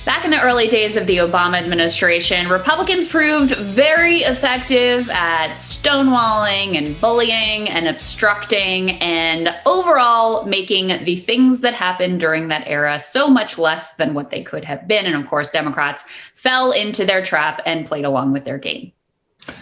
Back in the early days of the Obama administration, Republicans proved very effective at stonewalling and bullying and obstructing and overall making the things that happened during that era so much less than what they could have been. And of course, Democrats fell into their trap and played along with their game.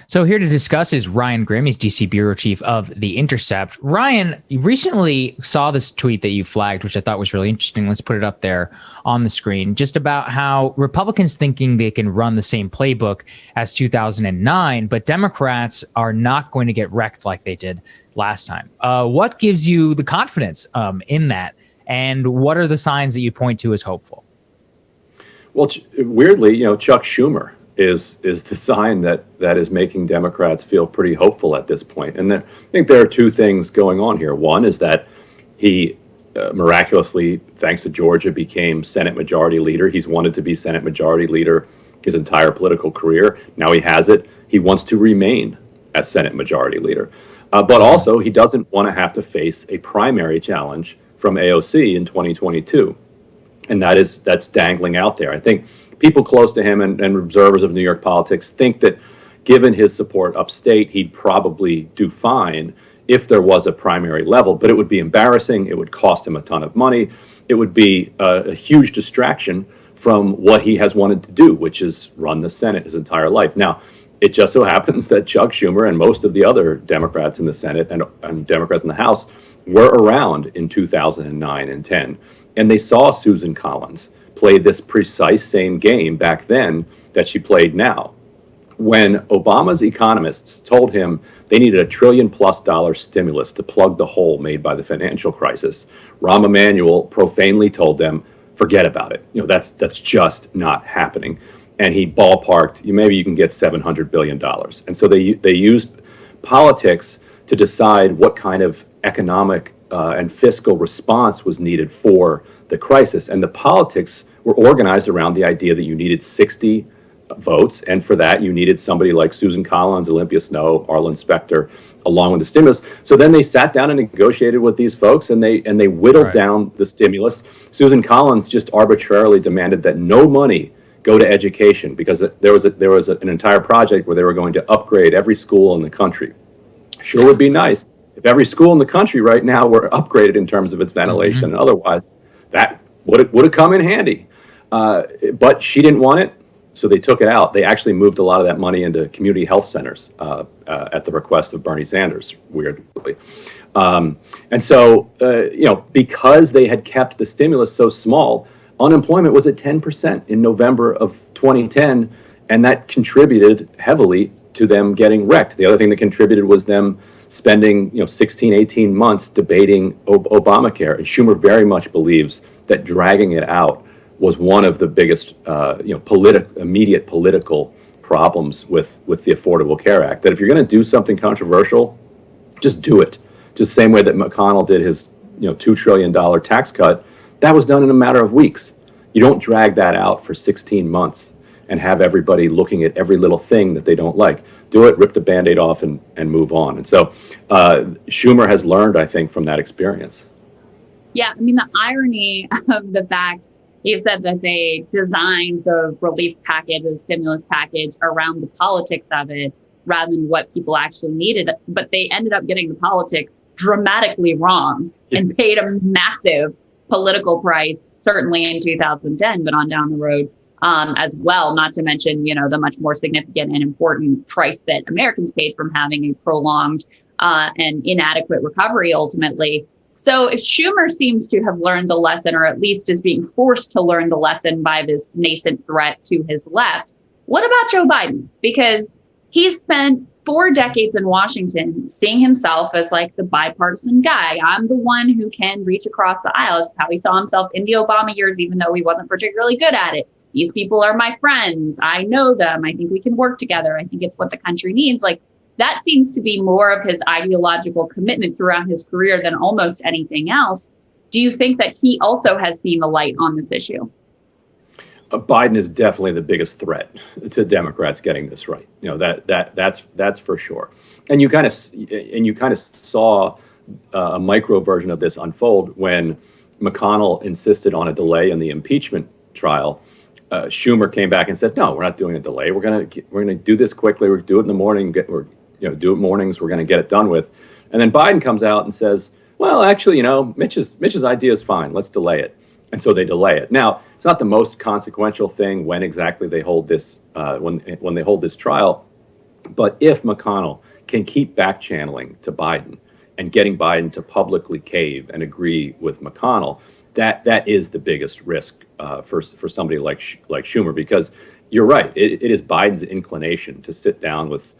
So here to discuss is Ryan Grimm. He's DC bureau chief of The Intercept. Ryan, you recently saw this tweet that you flagged, which I thought was really interesting. Let's put it up there on the screen, just about how Republicans thinking they can run the same playbook as 2009, but Democrats are not going to get wrecked like they did last time. What gives you the confidence in that? And what are the signs that you point to as hopeful? Well, weirdly, Chuck Schumer is the sign that is making Democrats feel pretty hopeful at this point. And I think there are two things going on here. One is that he miraculously, thanks to Georgia, became Senate Majority Leader. He's wanted to be Senate Majority Leader his entire political career. Now he has it. He wants to remain as Senate Majority Leader. But also, he doesn't want to have to face a primary challenge from AOC in 2022. And that's dangling out there. I think people close to him and observers of New York politics think that given his support upstate, he'd probably do fine if there was a primary level, but it would be embarrassing. It would cost him a ton of money. It would be a huge distraction from what he has wanted to do, which is run the Senate his entire life. Now, it just so happens that Chuck Schumer and most of the other Democrats in the Senate and Democrats in the House were around in 2009 and 10, and they saw Susan Collins play this precise same game back then that she played now. When Obama's economists told him they needed $1 trillion+ stimulus to plug the hole made by the financial crisis, Rahm Emanuel profanely told them, forget about it. That's just not happening. And he ballparked, maybe you can get $700 billion. And so they used politics to decide what kind of economic and fiscal response was needed for the crisis. And the politics were organized around the idea that you needed 60 votes. And for that, you needed somebody like Susan Collins, Olympia Snowe, Arlen Specter, along with the stimulus. So then they sat down and negotiated with these folks, and they whittled down the stimulus. Susan Collins just arbitrarily demanded that no money go to education because there was an entire project where they were going to upgrade every school in the country. Sure would be nice if every school in the country right now were upgraded in terms of its ventilation and otherwise. That would have come in handy. But she didn't want it, so they took it out. They actually moved a lot of that money into community health centers at the request of Bernie Sanders, weirdly. And so, because they had kept the stimulus so small, unemployment was at 10% in November of 2010, and that contributed heavily to them getting wrecked. The other thing that contributed was them spending 16, 18 months debating Obamacare. And Schumer very much believes that dragging it out was one of the biggest immediate political problems with the Affordable Care Act. That if you're going to do something controversial, just do it. Just the same way that McConnell did his $2 trillion tax cut. That was done in a matter of weeks. You don't drag that out for 16 months and have everybody looking at every little thing that they don't like. Do it, rip the Band-Aid off, and move on. And so Schumer has learned, I think, from that experience. Yeah, I mean, the irony of the fact you said that they designed the relief package, the stimulus package, around the politics of it rather than what people actually needed. But they ended up getting the politics dramatically wrong and paid a massive political price, certainly in 2010, but on down the road as well, not to mention, the much more significant and important price that Americans paid from having a prolonged and inadequate recovery ultimately. So if Schumer seems to have learned the lesson, or at least is being forced to learn the lesson by this nascent threat to his left, what about Joe Biden? Because he's spent 4 decades in Washington seeing himself as like the bipartisan guy. I'm the one who can reach across the aisle. This is how he saw himself in the Obama years, even though he wasn't particularly good at it. These people are my friends. I know them. I think we can work together. I think it's what the country needs. Like, that seems to be more of his ideological commitment throughout his career than almost anything else. Do you think that he also has seen the light on this issue? Biden is definitely the biggest threat to Democrats getting this right. That's for sure. And you kind of saw a micro version of this unfold when McConnell insisted on a delay in the impeachment trial Schumer came back and said, no, we're not doing a delay. We're gonna do this quickly. We're do it in the morning. Do it mornings. We're gonna get it done with. And then Biden comes out and says, well, actually, Mitch's idea is fine. Let's delay it. And so they delay it. Now, it's not the most consequential thing when exactly they hold this when they hold this trial. But if McConnell can keep back channeling to Biden and getting Biden to publicly cave and agree with McConnell, that is the biggest risk for somebody like Schumer, because you're right. It is Biden's inclination to sit down with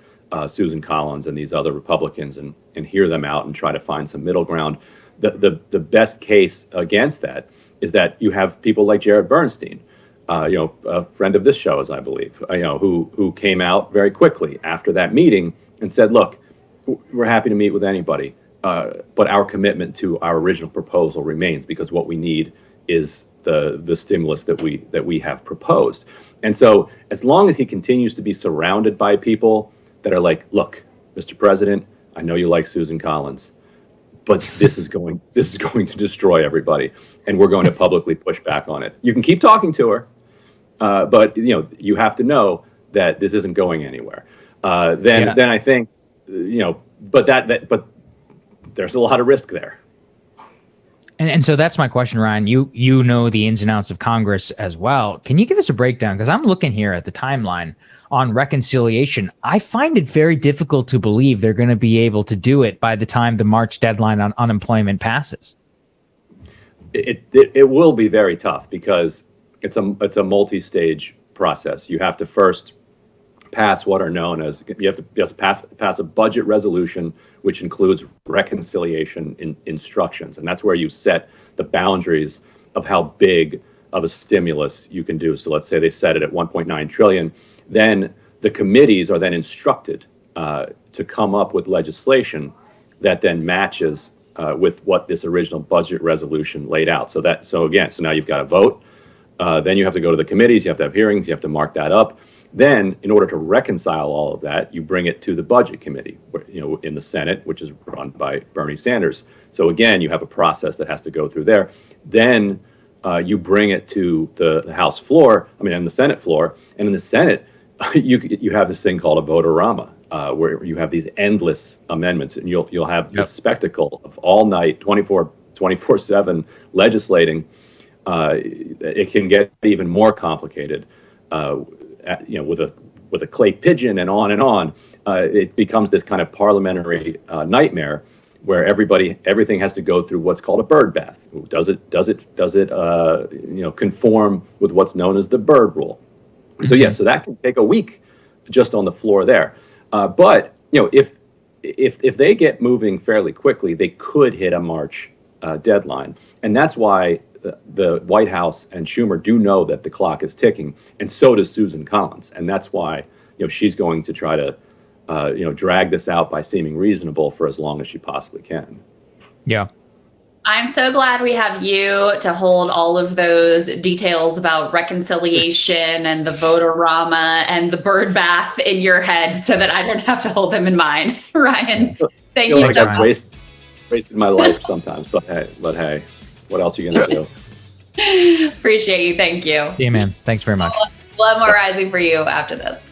Susan Collins and these other Republicans and hear them out and try to find some middle ground. The best case against that is that you have people like Jared Bernstein, a friend of this show, as I believe, who came out very quickly after that meeting and said, look, we're happy to meet with anybody, but our commitment to our original proposal remains, because what we need is the stimulus that we have proposed. And so as long as he continues to be surrounded by people that are like, look, Mr. President, I know you like Susan Collins, but this is going to destroy everybody, and we're going to publicly push back on it. You can keep talking to her, but you have to know that this isn't going anywhere. Then I think, but there's a lot of risk there. And so that's my question, Ryan. You know the ins and outs of Congress as well. Can you give us a breakdown? Because I'm looking here at the timeline on reconciliation. I find it very difficult to believe they're going to be able to do it by the time the March deadline on unemployment passes. It will be very tough, because it's a multi-stage process. You have to first pass what are known as, you have to pass a budget resolution, which includes reconciliation instructions. And that's where you set the boundaries of how big of a stimulus you can do. So let's say they set it at 1.9 trillion. Then the committees are then instructed to come up with legislation that then matches with what this original budget resolution laid out. So now you've got a vote. Then you have to go to the committees. You have to have hearings. You have to mark that up. Then, in order to reconcile all of that, you bring it to the Budget Committee, in the Senate, which is run by Bernie Sanders. So again, you have a process that has to go through there. Then you bring it to the House floor, and the Senate floor. And in the Senate, you have this thing called a vote-a-rama, where you have these endless amendments, and you'll have this spectacle of all night, 24/7 legislating. It can get even more complicated. With a clay pigeon and on and on, it becomes this kind of parliamentary nightmare where everything has to go through what's called a bird bath. Does it conform with what's known as the Bird Rule? So so that can take a week just on the floor there. But if they get moving fairly quickly, they could hit a March deadline, and that's why the White House and Schumer do know that the clock is ticking, and so does Susan Collins, and that's why she's going to try to drag this out by seeming reasonable for as long as she possibly can. Yeah. I'm so glad we have you to hold all of those details about reconciliation and the vote-a-rama and the bird bath in your head, so that I don't have to hold them in mine. Ryan, thank you. Like I've wasted my life sometimes, but hey, what else are you gonna do? Appreciate you. Thank you. Yeah, man. Thanks very much. We'll have more rising for you after this.